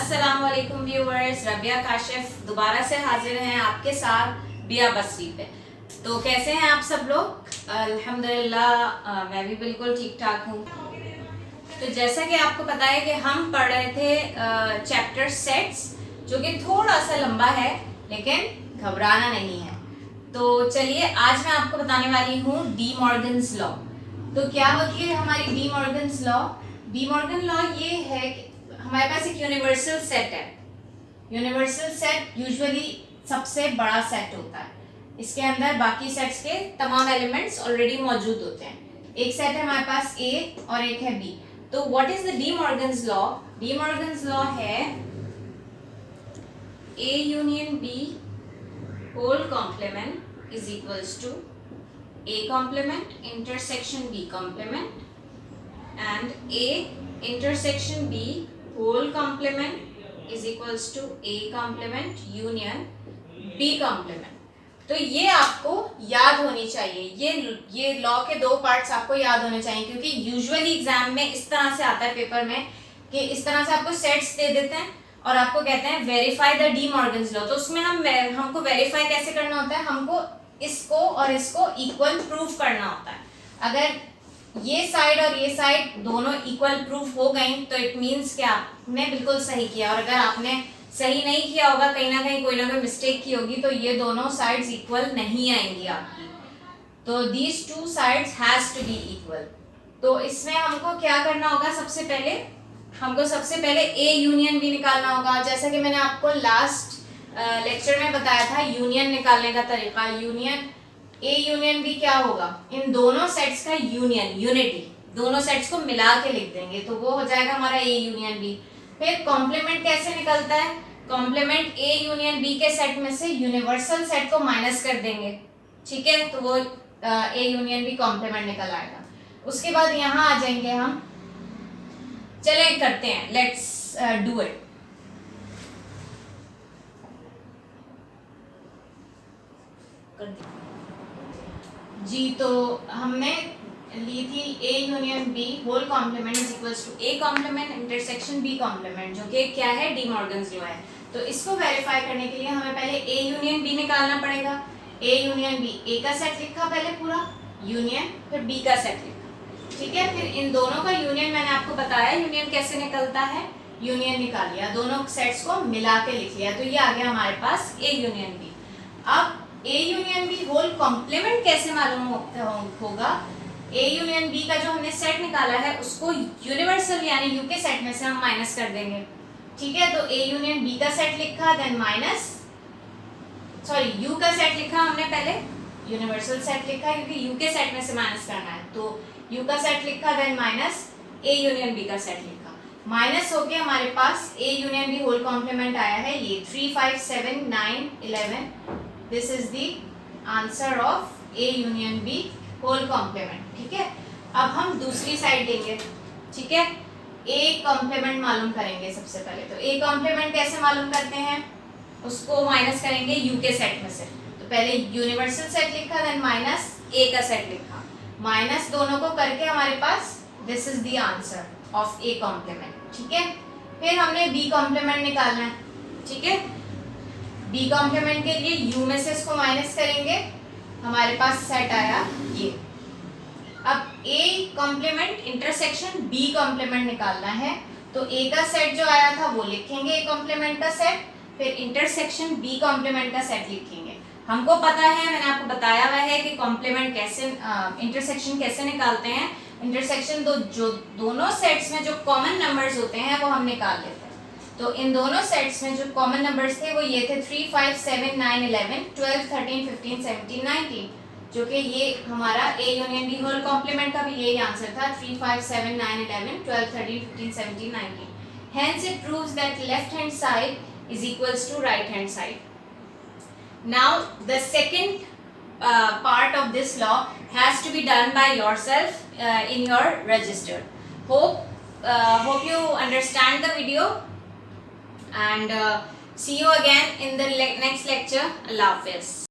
अस्सलाम वालेकुम व्यूअर्स, रबिया काशिफ दोबारा से हाजिर हैं आपके साथ बिया बसरी पे। तो कैसे हैं आप सब लोग? अल्हम्दुलिल्लाह मैं भी बिल्कुल ठीक ठाक हूँ। तो जैसा कि आपको पता है कि हम पढ़ रहे थे चैप्टर सेट्स, जो कि थोड़ा सा लंबा है लेकिन घबराना नहीं है। तो चलिए आज मैं आपको बताने वाली हूँ डी मॉर्गन्स लॉ। तो क्या होती है हमारी D Morgan's law? De Morgan law ये है कि हमारे पास एक यूनिवर्सल सेट है। यूनिवर्सल सेट यूजुअली सबसे बड़ा सेट होता है। इसके अंदर बाकी सेट्स के तमाम एलिमेंट्स ऑलरेडी मौजूद होते हैं। एक सेट है हमारे पास ए और एक है बी। तो what is the De Morgan's law? De Morgan's law है A union B whole complement is equals to A complement intersection B complement and A intersection B whole complement is equals to A complement union B complement। तो ये आपको याद होनी चाहिए। ये law के दो पार्ट्स आपको याद होने चाहिए, क्योंकि यूजुअली एग्जाम में इस तरह से आता है पेपर में कि इस तरह से आपको सेट्स दे देते हैं और आपको कहते हैं verify the De Morgan's law. तो उसमें हमको वेरीफाई कैसे करना होता है? हमको इसको और इसको इक्वल प्रूफ करना होता है। अगर ये साइड और ये साइड दोनों इक्वल प्रूफ हो गई तो इट मींस कि आपने बिल्कुल सही किया। और अगर आपने सही नहीं किया होगा, कहीं ना कहीं कोई ना कोई मिस्टेक की होगी, तो ये दोनों साइड्स इक्वल नहीं आएंगी आपकी। तो these two sides has to be equal. तो इसमें हमको क्या करना होगा? सबसे पहले ए यूनियन बी निकालना होगा। जैसा कि मैंने आपको लास्ट लेक्चर में बताया था यूनियन निकालने का तरीका। यूनियन ए यूनियन बी क्या होगा? इन दोनों सेट्स का यूनियन, यूनिटी, दोनों सेट्स को मिला के लिख देंगे तो वो हो जाएगा हमारा ए यूनियन बी। फिर कॉम्प्लीमेंट कैसे निकलता है? कॉम्प्लीमेंट ए यूनियन बी के सेट में से यूनिवर्सल सेट को माइनस कर देंगे, ठीक है, तो वो ए यूनियन बी कॉम्प्लीमेंट निकल आएगा। उसके बाद यहाँ आ जाएंगे हम। चले करते हैं, लेट्स डू इट। जी, तो हमने ली थी A union B whole complement is equals to A complement intersection B complement, जो कि क्या है? डी मॉर्गन्स लॉ है। तो इसको वेरीफाई करने के लिए हमें पहले ए यूनियन बी निकालना पड़ेगा। ए यूनियन बी, ए का सेट लिखा पहले पूरा यूनियन, फिर बी का सेट लिखा, ठीक है। फिर इन दोनों का यूनियन मैंने आपको बताया यूनियन कैसे निकलता है। यूनियन निकाल लिया, दोनों सेट्स को मिला के लिख लिया, तो ये आ गया हमारे पास ए यूनियन बी। अब A union B whole complement कैसे मालूम होगा? ए यूनियन बी का जो हमने सेट निकाला है उसको यूनिवर्सल यानी यू के सेट में से हम माइनस कर देंगे, ठीक है। तो ए यूनियन बी का सेट लिखा, देन यू का सेट लिखा हमने पहले, यूनिवर्सल सेट लिखा क्योंकि यू के सेट में से माइनस करना है, तो यू का सेट लिखा, then minus A union B का सेट लिखा। माइनस होके हमारे पास A union B whole complement आया है ये 3, 5, 7, 9, 11। This is the answer of A union B whole complement, ठीक है। अब हम दूसरी साइड देंगे, ठीक है। ए कॉम्प्लीमेंट मालूम करेंगे सबसे पहले। तो ए कॉम्प्लीमेंट कैसे मालूम करते हैं? उसको माइनस करेंगे यू के सेट में से। तो पहले यूनिवर्सल सेट लिखा, देन माइनस ए का सेट लिखा, माइनस दोनों को करके हमारे पास this is the answer of A complement, ठीक है। फिर हमने बी कॉम्प्लीमेंट निकालना है, ठीक है। बी कॉम्प्लीमेंट के लिए यू में से इसको माइनस करेंगे, हमारे पास सेट आया ये। अब A complement intersection B complement निकालना है, तो ए का सेट जो आया था वो लिखेंगे ए कॉम्प्लीमेंट का सेट, फिर इंटरसेक्शन बी कॉम्प्लीमेंट का सेट लिखेंगे। हमको पता है, मैंने आपको बताया हुआ है कि कॉम्प्लीमेंट कैसे इंटरसेक्शन कैसे निकालते हैं। इंटरसेक्शन जो दोनों सेट्स में जो कॉमन नंबर्स होते हैं वो हम निकाल लेते हैं। तो इन दोनों सेट्स में जो कॉमन नंबर्स थे वो ये थे 3, 5, 7, 9, 11, 12, 13, 15, 17, 19, जो कि ये हमारा A union B whole complement का भी यही आंसर था 3, 5, 7, 9, 11, 12, 13, 15, 17, 19। Hence it proves that left hand side is equals to right hand side. Now the second part of this law has to be done by yourself in your register. Hope you understand the video and see you again in the next lecture. Allah Hafiz.